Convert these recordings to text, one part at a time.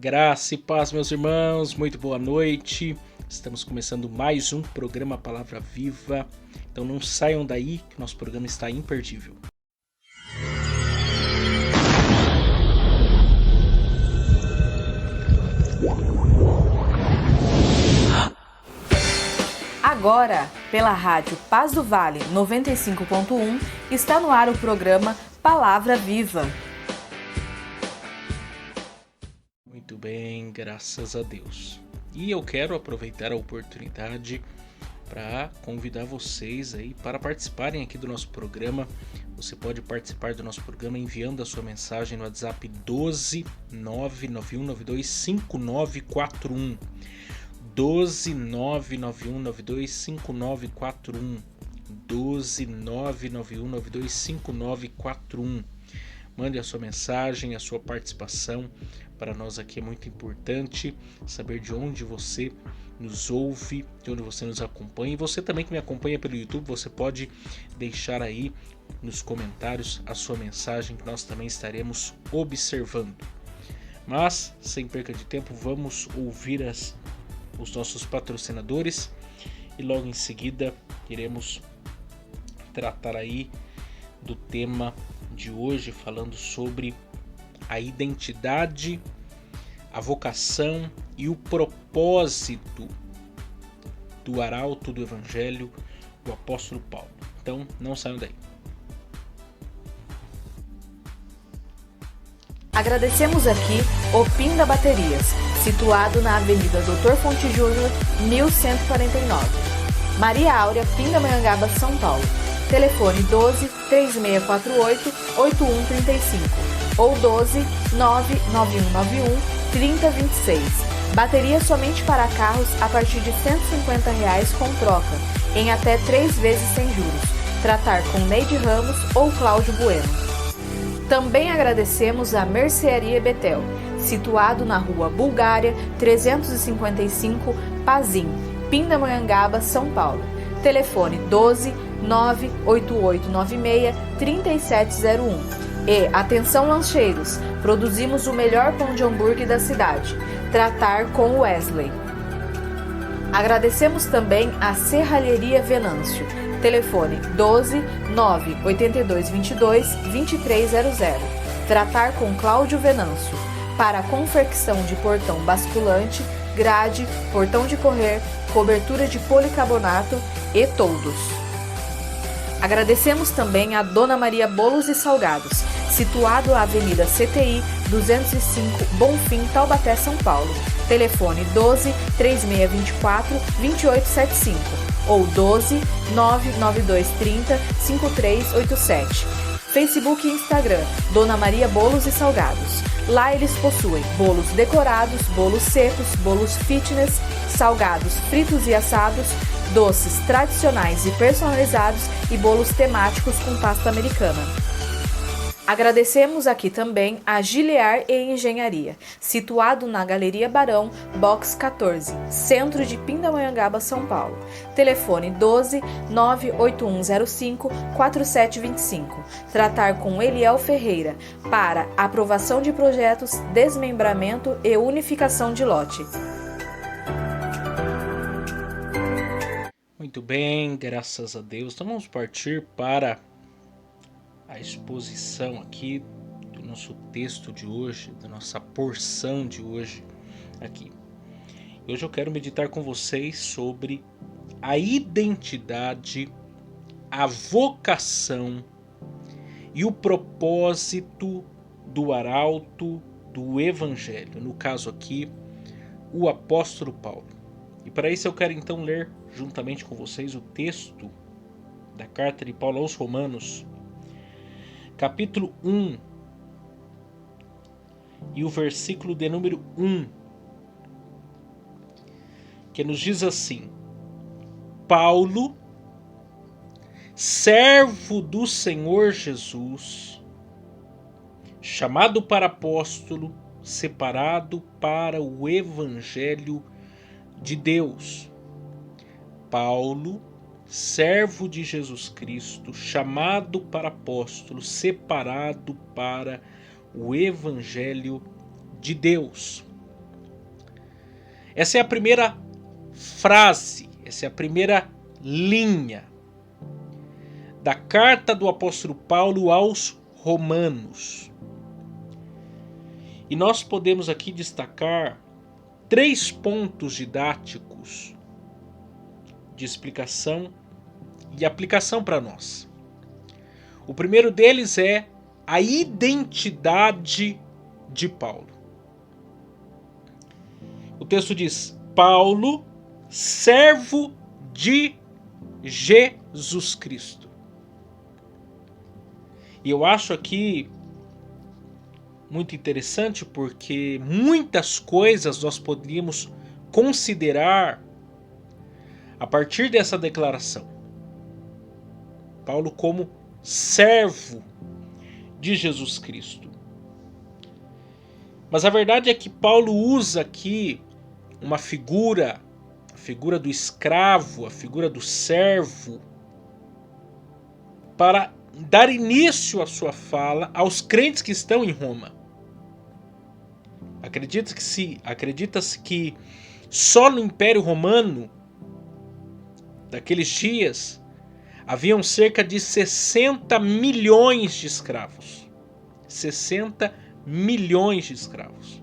Graça e paz, meus irmãos, muito boa noite. Estamos começando mais um programa Palavra Viva. Então não saiam daí que nosso programa está imperdível. Agora, pela rádio Paz do Vale 95.1, está no ar o programa Palavra Viva. Muito bem, graças a Deus. E eu quero aproveitar a oportunidade para convidar vocês aí para participarem aqui do nosso programa. Você pode participar do nosso programa enviando a sua mensagem no WhatsApp 12 99192 5941. 12 99192 5941. 12 99192 5941. Mande a sua mensagem, a sua participação. Para nós aqui é muito importante saber de onde você nos ouve, de onde você nos acompanha. E você também que me acompanha pelo YouTube, você pode deixar aí nos comentários a sua mensagem que nós também estaremos observando. Mas, sem perca de tempo, vamos ouvir os nossos patrocinadores e logo em seguida iremos tratar aí do tema de hoje, falando sobre a identidade, a vocação e o propósito do arauto do Evangelho, o apóstolo Paulo. Então, não saiam daí. Agradecemos aqui o Pinda Baterias, situado na Avenida Doutor Fonte Júnior, 1149. Maria Áurea, Pindamonhangaba, São Paulo. Telefone 12 3648 8135 ou 12 99191 3026. Bateria somente para carros a partir de R$ 150 com troca, em até 3 vezes sem juros. Tratar com Neide Ramos ou Cláudio Bueno. Também agradecemos a Mercearia Betel, situado na Rua Bulgária 355, Pazim, Pindamonhangaba, São Paulo. Telefone 12 98896 3701. E atenção lancheiros, produzimos o melhor pão de hambúrguer da cidade. Tratar com Wesley. Agradecemos também a Serralheria Venâncio. Telefone 12 98222 2300. Tratar com Cláudio Venâncio. Para confecção de portão basculante, grade, portão de correr, cobertura de policarbonato e toldos. Agradecemos também a Dona Maria Bolos e Salgados, situado na Avenida CTI 205, Bonfim, Taubaté, São Paulo. Telefone 12 3624 2875 ou 12 99230 5387. Facebook e Instagram, Dona Maria Bolos e Salgados. Lá eles possuem bolos decorados, bolos secos, bolos fitness, salgados fritos e assados, doces tradicionais e personalizados e bolos temáticos com pasta americana. Agradecemos aqui também a Gilear e Engenharia, situado na Galeria Barão, Box 14, centro de Pindamonhangaba, São Paulo. Telefone 12 98105 4725. Tratar com Eliel Ferreira para aprovação de projetos, desmembramento e unificação de lote. Muito bem, graças a Deus. Então vamos partir para a exposição aqui do nosso texto de hoje, da nossa porção de hoje aqui. Hoje eu quero meditar com vocês sobre a identidade, a vocação e o propósito do arauto do Evangelho, no caso aqui, o apóstolo Paulo. E para isso eu quero então ler juntamente com vocês o texto da carta de Paulo aos Romanos, capítulo 1 e o versículo de número 1, que nos diz assim: Paulo, servo do Senhor Jesus, chamado para apóstolo, separado para o Evangelho de Deus. Paulo, servo de Jesus Cristo, chamado para apóstolo, separado para o Evangelho de Deus. Essa é a primeira frase, essa é a primeira linha da carta do apóstolo Paulo aos Romanos. E nós podemos aqui destacar 3 pontos didáticos de explicação e aplicação para nós. O primeiro deles é a identidade de Paulo. O texto diz: Paulo, servo de Jesus Cristo. E eu acho aqui muito interessante porque muitas coisas nós poderíamos considerar a partir dessa declaração. Paulo como servo de Jesus Cristo. Mas a verdade é que Paulo usa aqui uma figura, a figura do escravo, a figura do servo, para dar início à sua fala aos crentes que estão em Roma. Acredita-se que só no Império Romano, daqueles dias, haviam cerca de 60 milhões de escravos. 60 milhões de escravos.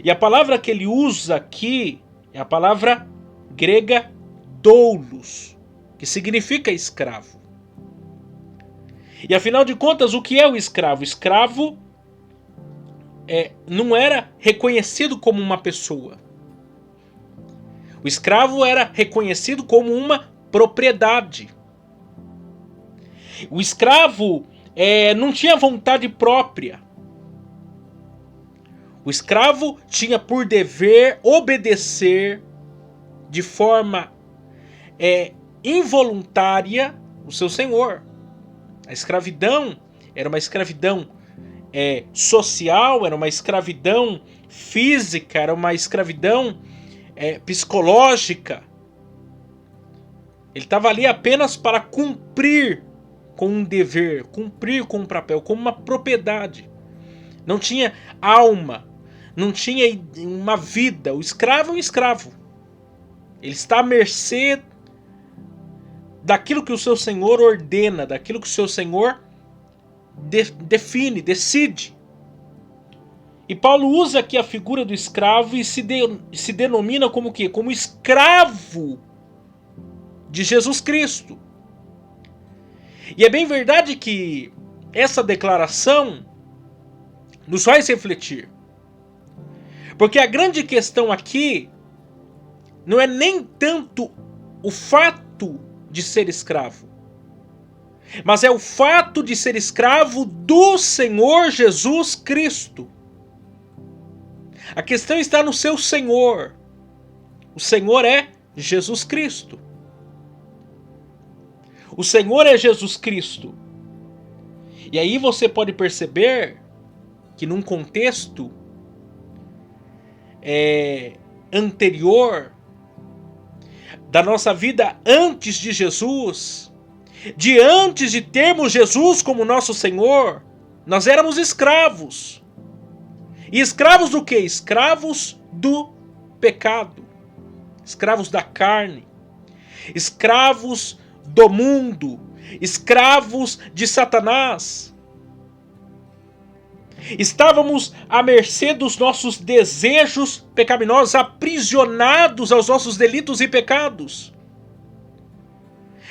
E a palavra que ele usa aqui é a palavra grega doulos, que significa escravo. E afinal de contas, o que é o escravo? O escravo não era reconhecido como uma pessoa. O escravo era reconhecido como uma propriedade. O escravo não tinha vontade própria. O escravo tinha por dever obedecer de forma involuntária o seu senhor. A escravidão era uma escravidão social, era uma escravidão física, era uma escravidão psicológica. Ele estava ali apenas para cumprir com um dever, cumprir com um papel, como uma propriedade. Não tinha alma, não tinha uma vida. O escravo é um escravo. Ele está à mercê daquilo que o seu senhor ordena, daquilo que o seu senhor define, decide. E Paulo usa aqui a figura do escravo e se denomina como o quê? Como escravo de Jesus Cristo. E é bem verdade que essa declaração nos faz refletir. Porque a grande questão aqui não é nem tanto o fato de ser escravo, mas é o fato de ser escravo do Senhor Jesus Cristo. A questão está no seu Senhor. O Senhor é Jesus Cristo. O Senhor é Jesus Cristo. E aí você pode perceber que num contexto anterior da nossa vida antes de Jesus, de antes de termos Jesus como nosso Senhor, nós éramos escravos. E escravos do quê? Escravos do pecado. Escravos da carne. Escravos do mundo. Escravos de Satanás. Estávamos à mercê dos nossos desejos pecaminosos, aprisionados aos nossos delitos e pecados.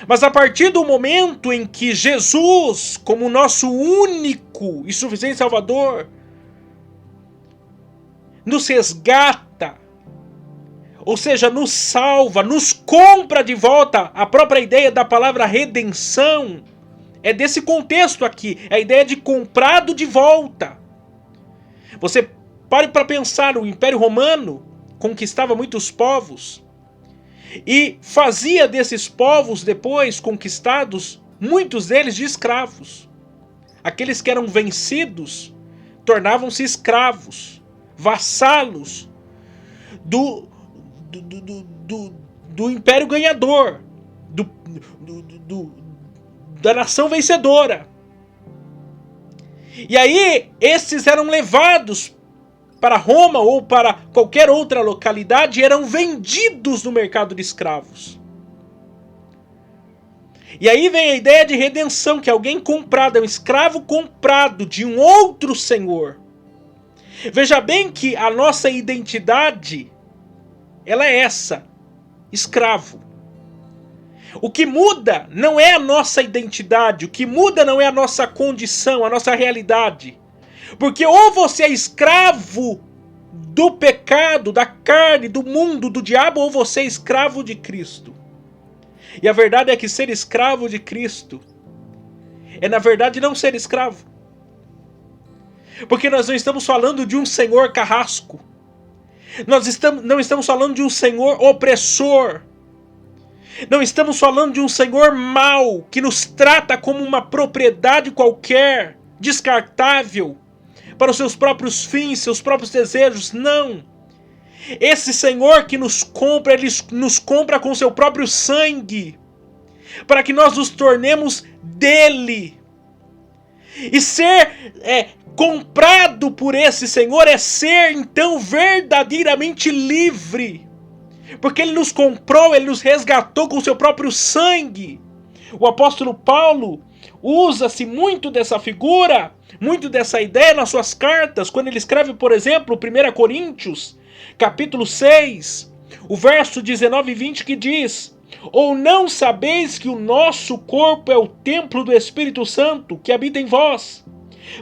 Mas a partir do momento em que Jesus, como nosso único e suficiente Salvador, nos resgata, ou seja, nos salva, nos compra de volta. A própria ideia da palavra redenção é desse contexto aqui, é a ideia de comprado de volta. Você pare para pensar, o Império Romano conquistava muitos povos e fazia desses povos depois conquistados, muitos deles de escravos. Aqueles que eram vencidos tornavam-se escravos, vassalos do império ganhador, da nação vencedora. E aí esses eram levados para Roma ou para qualquer outra localidade eram vendidos no mercado de escravos. E aí vem a ideia de redenção, que é alguém comprado, é um escravo comprado de um outro senhor. Veja bem que a nossa identidade, ela é essa, escravo. O que muda não é a nossa identidade, o que muda não é a nossa condição, a nossa realidade. Porque ou você é escravo do pecado, da carne, do mundo, do diabo, ou você é escravo de Cristo. E a verdade é que ser escravo de Cristo é, na verdade, não ser escravo. Porque nós não estamos falando de um senhor carrasco. Nós não estamos falando de um senhor opressor. Não estamos falando de um senhor mau, que nos trata como uma propriedade qualquer, descartável, para os seus próprios fins, seus próprios desejos. Não. Esse senhor que nos compra, ele nos compra com seu próprio sangue, para que nós nos tornemos dele. E ser comprado por esse senhor é ser, então, verdadeiramente livre. Porque ele nos comprou, ele nos resgatou com seu próprio sangue. O apóstolo Paulo usa-se muito dessa figura, muito dessa ideia nas suas cartas, quando ele escreve, por exemplo, 1 Coríntios, capítulo 6, o verso 19 e 20, que diz: ou não sabeis que o nosso corpo é o templo do Espírito Santo, que habita em vós,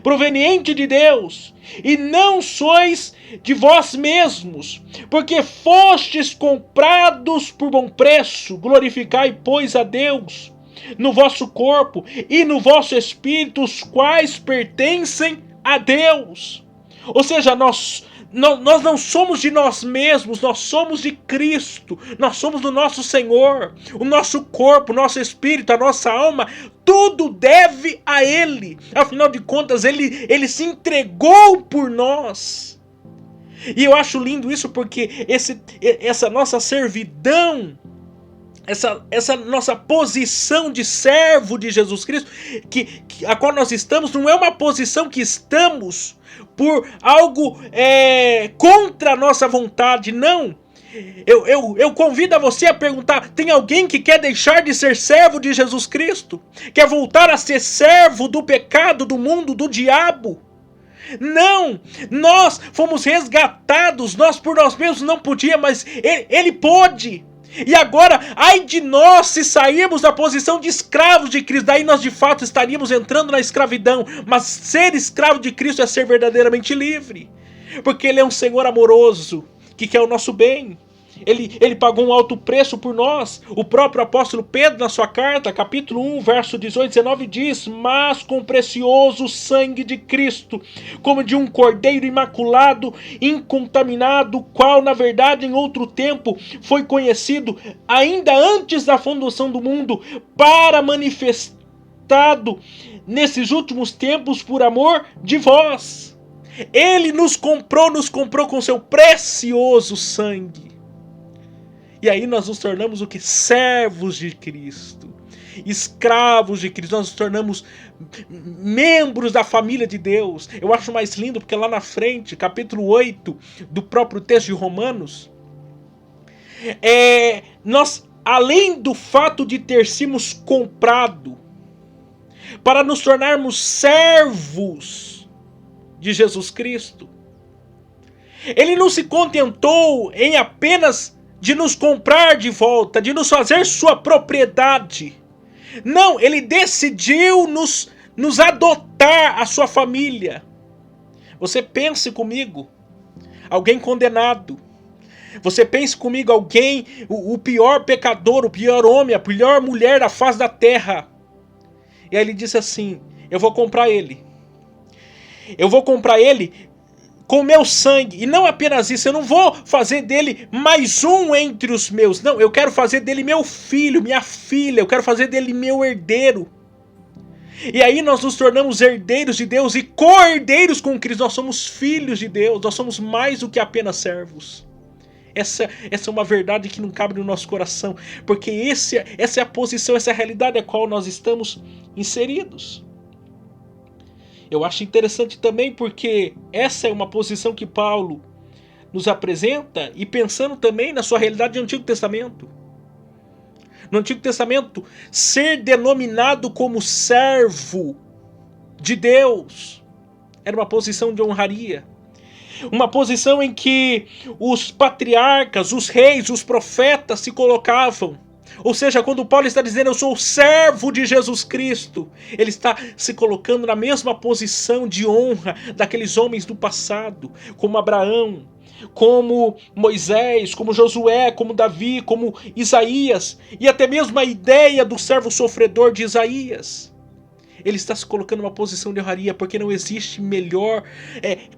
proveniente de Deus, e não sois de vós mesmos, porque fostes comprados por bom preço. Glorificai, pois, a Deus no vosso corpo e no vosso espírito, os quais pertencem a Deus. Ou seja, nós não somos de nós mesmos, nós somos de Cristo, nós somos do nosso Senhor. O nosso corpo, o nosso espírito, a nossa alma, tudo deve a Ele. Afinal de contas, Ele se entregou por nós. E eu acho lindo isso, porque essa nossa servidão, essa nossa posição de servo de Jesus Cristo, a qual nós estamos, não é uma posição que estamos por algo contra a nossa vontade, não. Eu convido a você a perguntar: tem alguém que quer deixar de ser servo de Jesus Cristo? Quer voltar a ser servo do pecado, do mundo, do diabo? Não, nós fomos resgatados, nós por nós mesmos não podíamos, mas ele pôde. E agora, ai de nós se sairmos da posição de escravos de Cristo, daí nós de fato estaríamos entrando na escravidão. Mas ser escravo de Cristo é ser verdadeiramente livre, porque Ele é um Senhor amoroso, que quer o nosso bem. Ele pagou um alto preço por nós. O próprio apóstolo Pedro, na sua carta, capítulo 1, verso 18 e 19, diz: mas com precioso sangue de Cristo, como de um cordeiro imaculado, incontaminado, qual na verdade em outro tempo foi conhecido ainda antes da fundação do mundo, para manifestado nesses últimos tempos por amor de vós. Ele nos comprou com seu precioso sangue. E aí nós nos tornamos o que? Servos de Cristo, escravos de Cristo. Nós nos tornamos membros da família de Deus. Eu acho mais lindo porque lá na frente, capítulo 8 do próprio texto de Romanos, nós, além do fato de ter sido comprado para nos tornarmos servos de Jesus Cristo, Ele não se contentou em apenas de nos comprar de volta, de nos fazer sua propriedade. Não, Ele decidiu nos adotar a sua família. Você pense comigo, alguém condenado. Você pense comigo, alguém, o pior pecador, o pior homem, a pior mulher da face da terra. E aí Ele disse assim: eu vou comprar ele. Eu vou comprar ele com meu sangue. E não apenas isso, eu não vou fazer dele mais um entre os meus. Não, eu quero fazer dele meu filho, minha filha. Eu quero fazer dele meu herdeiro. E aí nós nos tornamos herdeiros de Deus e co-herdeiros com Cristo. Nós somos filhos de Deus. Nós somos mais do que apenas servos. Essa é uma verdade que não cabe no nosso coração. Porque essa é a posição, essa é a realidade a qual nós estamos inseridos. Eu acho interessante também porque essa é uma posição que Paulo nos apresenta e pensando também na sua realidade do Antigo Testamento. No Antigo Testamento, ser denominado como servo de Deus era uma posição de honraria. Uma posição em que os patriarcas, os reis, os profetas se colocavam. Ou seja, quando Paulo está dizendo eu sou o servo de Jesus Cristo, ele está se colocando na mesma posição de honra daqueles homens do passado, como Abraão, como Moisés, como Josué, como Davi, como Isaías, e até mesmo a ideia do servo sofredor de Isaías. Ele está se colocando numa posição de honraria, porque não existe melhor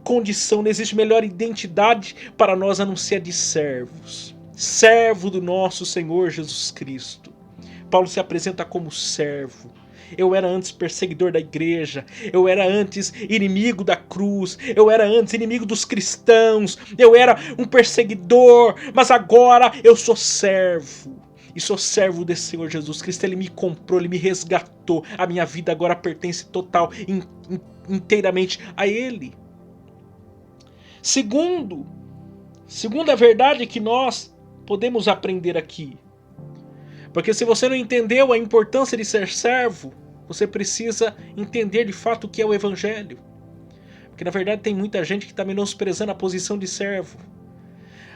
condição, não existe melhor identidade para nós a não ser a de servos. Servo do nosso Senhor Jesus Cristo. Paulo se apresenta como servo. Eu era antes perseguidor da igreja, eu era antes inimigo da cruz, eu era antes inimigo dos cristãos, eu era um perseguidor, mas agora eu sou servo. E sou servo desse Senhor Jesus Cristo. Ele me comprou, Ele me resgatou. A minha vida agora pertence total, inteiramente a Ele. Segunda verdade que nós podemos aprender aqui. Porque se você não entendeu a importância de ser servo, você precisa entender de fato o que é o Evangelho. Porque na verdade tem muita gente que está menosprezando a posição de servo.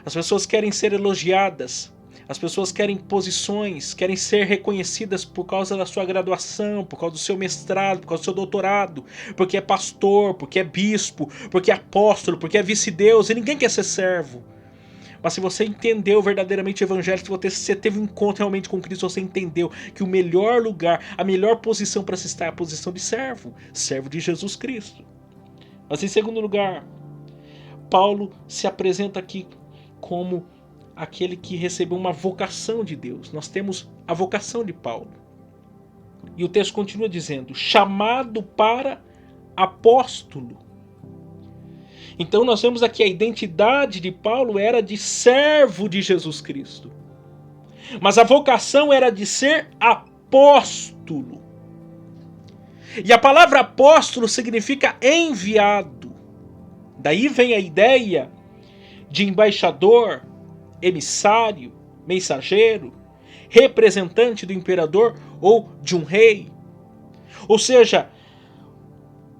As pessoas querem ser elogiadas. As pessoas querem posições, querem ser reconhecidas por causa da sua graduação, por causa do seu mestrado, por causa do seu doutorado, porque é pastor, porque é bispo, porque é apóstolo, porque é vice-deus, e ninguém quer ser servo. Mas se você entendeu verdadeiramente o Evangelho, se você teve um encontro realmente com Cristo, você entendeu que o melhor lugar, a melhor posição para se estar é a posição de servo, servo de Jesus Cristo. Mas em segundo lugar, Paulo se apresenta aqui como aquele que recebeu uma vocação de Deus. Nós temos a vocação de Paulo. E o texto continua dizendo, chamado para apóstolo. Então nós vemos aqui a identidade de Paulo era de servo de Jesus Cristo. Mas a vocação era de ser apóstolo. E a palavra apóstolo significa enviado. Daí vem a ideia de embaixador, emissário, mensageiro, representante do imperador ou de um rei. Ou seja,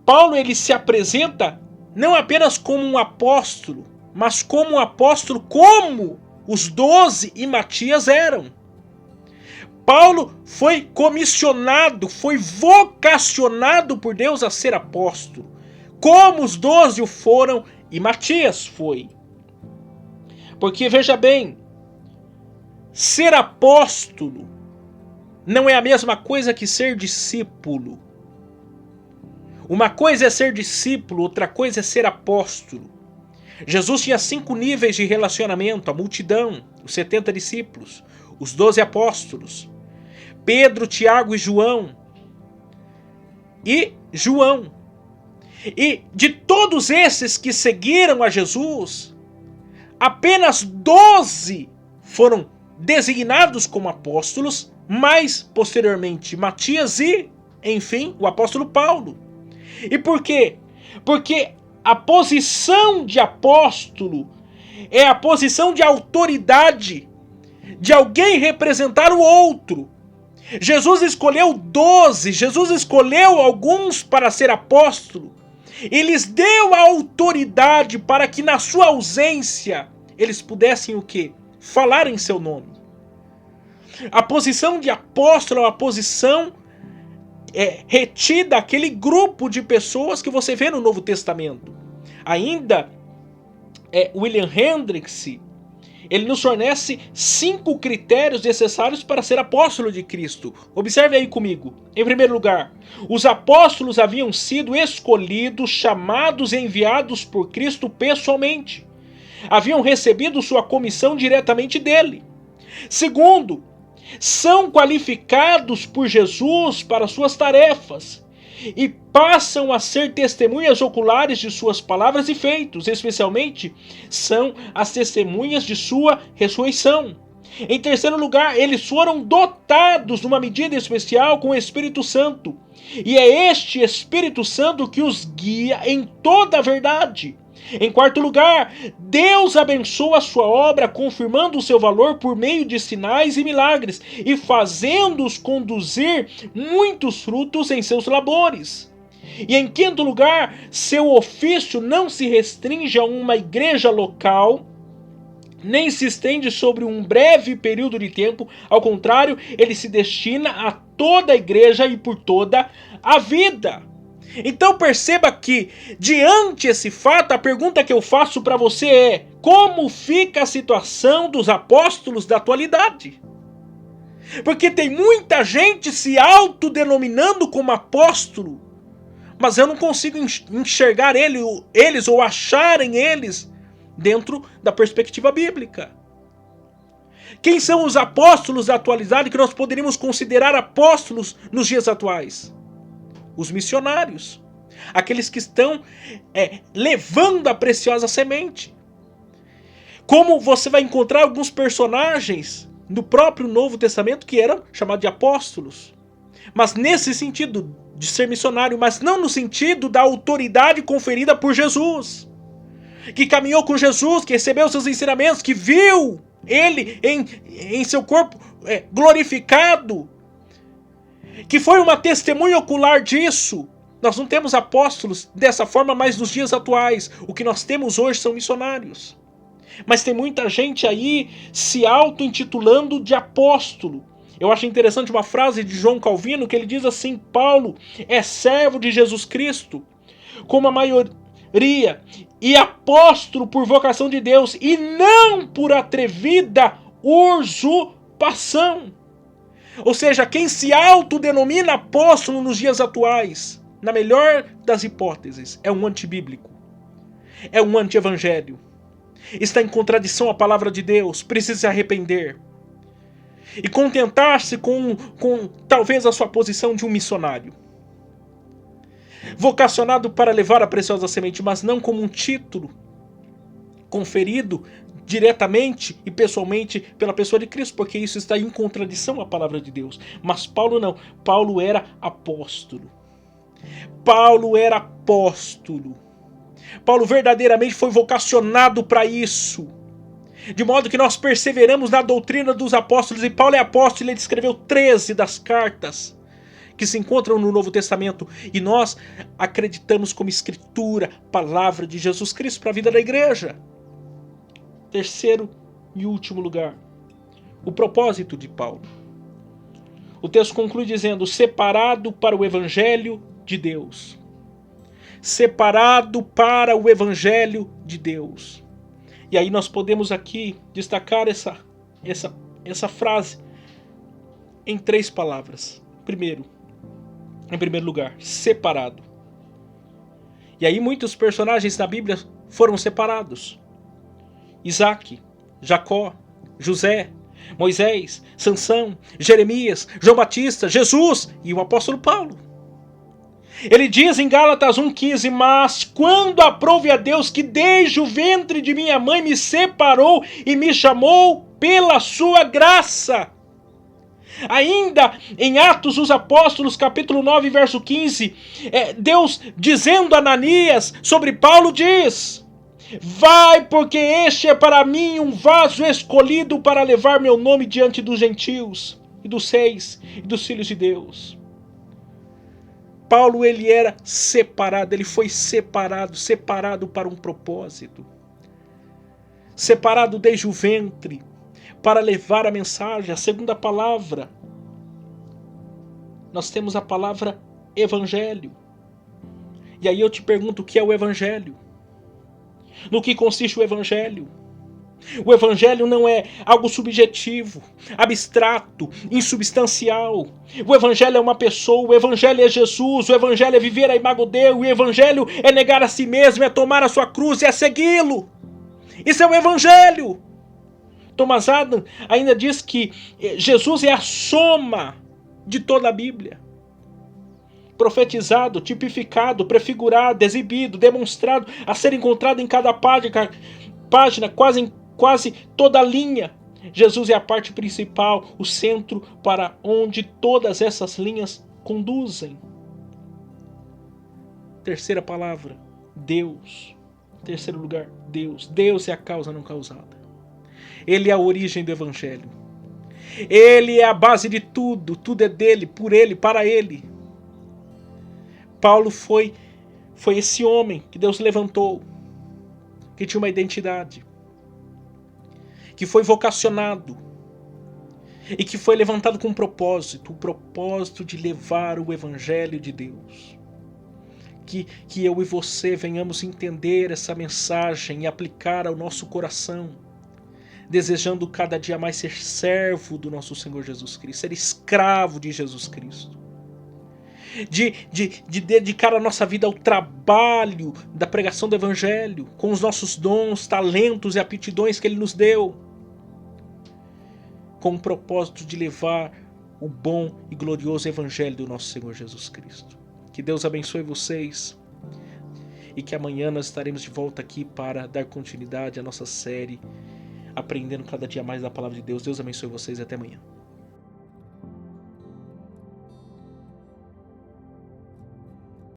Paulo ele se apresenta não apenas como um apóstolo, mas como um apóstolo como os 12 e Matias eram. Paulo foi comissionado, foi vocacionado por Deus a ser apóstolo, como os 12 o foram e Matias foi. Porque veja bem, ser apóstolo não é a mesma coisa que ser discípulo. Uma coisa é ser discípulo, outra coisa é ser apóstolo. Jesus tinha 5 níveis de relacionamento, a multidão, os 70 discípulos, os 12 apóstolos, Pedro, Tiago e João. E de todos esses que seguiram a Jesus, apenas 12 foram designados como apóstolos, mas posteriormente Matias e, enfim, o apóstolo Paulo. E por quê? Porque a posição de apóstolo é a posição de autoridade, de alguém representar o outro. Jesus escolheu 12, Jesus escolheu alguns para ser apóstolo. E lhes deu a autoridade para que na sua ausência eles pudessem o quê? Falar em seu nome. A posição de apóstolo é uma posição retida àquele grupo de pessoas que você vê no Novo Testamento. Ainda William Hendricks, ele nos fornece 5 critérios necessários para ser apóstolo de Cristo. Observe aí comigo. Em primeiro lugar, os apóstolos haviam sido escolhidos, chamados e enviados por Cristo pessoalmente. Haviam recebido sua comissão diretamente dele. Segundo, são qualificados por Jesus para suas tarefas e passam a ser testemunhas oculares de suas palavras e feitos, especialmente são as testemunhas de sua ressurreição. Em terceiro lugar, eles foram dotados numa medida especial com o Espírito Santo. E é este Espírito Santo que os guia em toda a verdade. Em quarto lugar, Deus abençoa a sua obra, confirmando o seu valor por meio de sinais e milagres, e fazendo-os conduzir muitos frutos em seus labores. E em quinto lugar, seu ofício não se restringe a uma igreja local, nem se estende sobre um breve período de tempo. Ao contrário, ele se destina a toda a igreja e por toda a vida. Então perceba que, diante desse fato, a pergunta que eu faço para você é: como fica a situação dos apóstolos da atualidade? Porque tem muita gente se autodenominando como apóstolo, mas eu não consigo enxergar eles ou acharem eles dentro da perspectiva bíblica. Quem são os apóstolos da atualidade que nós poderíamos considerar apóstolos nos dias atuais? Os missionários. Aqueles que estão levando a preciosa semente. Como você vai encontrar alguns personagens no próprio Novo Testamento que eram chamados de apóstolos. Mas nesse sentido de ser missionário, mas não no sentido da autoridade conferida por Jesus. Que caminhou com Jesus, que recebeu seus ensinamentos, que viu ele em seu corpo glorificado, que foi uma testemunha ocular disso. Nós não temos apóstolos dessa forma mais nos dias atuais. O que nós temos hoje são missionários. Mas tem muita gente aí se auto-intitulando de apóstolo. Eu acho interessante uma frase de João Calvino, que ele diz assim: Paulo é servo de Jesus Cristo, como a maioria, e apóstolo por vocação de Deus, e não por atrevida usurpação. Ou seja, quem se autodenomina apóstolo nos dias atuais, na melhor das hipóteses, é um antibíblico, é um anti-evangelho, está em contradição à palavra de Deus, precisa se arrepender e contentar-se com talvez a sua posição de um missionário, vocacionado para levar a preciosa semente, mas não como um título conferido diretamente e pessoalmente pela pessoa de Cristo, porque isso está em contradição à palavra de Deus. Mas Paulo não. Paulo era apóstolo. Paulo era apóstolo. Paulo verdadeiramente foi vocacionado para isso. De modo que nós perseveramos na doutrina dos apóstolos. E Paulo é apóstolo, ele escreveu 13 das cartas que se encontram no Novo Testamento. E nós acreditamos como escritura, palavra de Jesus Cristo para a vida da igreja. Terceiro e último lugar, o propósito de Paulo. O texto conclui dizendo: separado para o Evangelho de Deus. Separado para o Evangelho de Deus. E aí nós podemos aqui destacar essa frase em 3 palavras. Em primeiro lugar, separado. E aí muitos personagens da Bíblia foram separados. Isaac, Jacó, José, Moisés, Sansão, Jeremias, João Batista, Jesus e o apóstolo Paulo. Ele diz em Gálatas 1,15: mas quando aprouve a Deus que desde o ventre de minha mãe me separou e me chamou pela sua graça. Ainda em Atos dos Apóstolos, capítulo 9, verso 15, Deus dizendo a Ananias sobre Paulo diz: vai, porque este é para mim um vaso escolhido para levar meu nome diante dos gentios e dos reis e dos filhos de Deus. Paulo, ele era separado, ele foi separado para um propósito. Separado desde o ventre, para levar a mensagem. A segunda palavra, nós temos a palavra evangelho. E aí eu te pergunto, o que é o evangelho? No que consiste o evangelho? O evangelho não é algo subjetivo, abstrato, insubstancial. O evangelho é uma pessoa, o evangelho é Jesus, o evangelho é viver a imago Dei, o evangelho é negar a si mesmo, é tomar a sua cruz e é segui-lo. Isso é o evangelho. Thomas Adam ainda diz que Jesus é a soma de toda a Bíblia. Profetizado, tipificado, prefigurado, exibido, demonstrado, a ser encontrado em cada página, quase toda a linha. Jesus é a parte principal, o centro para onde todas essas linhas conduzem. Terceira palavra, Deus. Terceiro lugar, Deus. Deus é a causa não causada. Ele é a origem do Evangelho. Ele é a base de tudo. Tudo é dele, por ele, para ele. Paulo foi esse homem que Deus levantou, que tinha uma identidade, que foi vocacionado e que foi levantado com um propósito, o propósito de levar o Evangelho de Deus. Que eu e você venhamos entender essa mensagem e aplicar ao nosso coração, desejando cada dia mais ser servo do nosso Senhor Jesus Cristo, ser escravo de Jesus Cristo. De dedicar a nossa vida ao trabalho da pregação do Evangelho, com os nossos dons, talentos e aptidões que Ele nos deu, com o propósito de levar o bom e glorioso Evangelho do nosso Senhor Jesus Cristo. Que Deus abençoe vocês e que amanhã nós estaremos de volta aqui para dar continuidade à nossa série, aprendendo cada dia mais da Palavra de Deus. Deus abençoe vocês e até amanhã.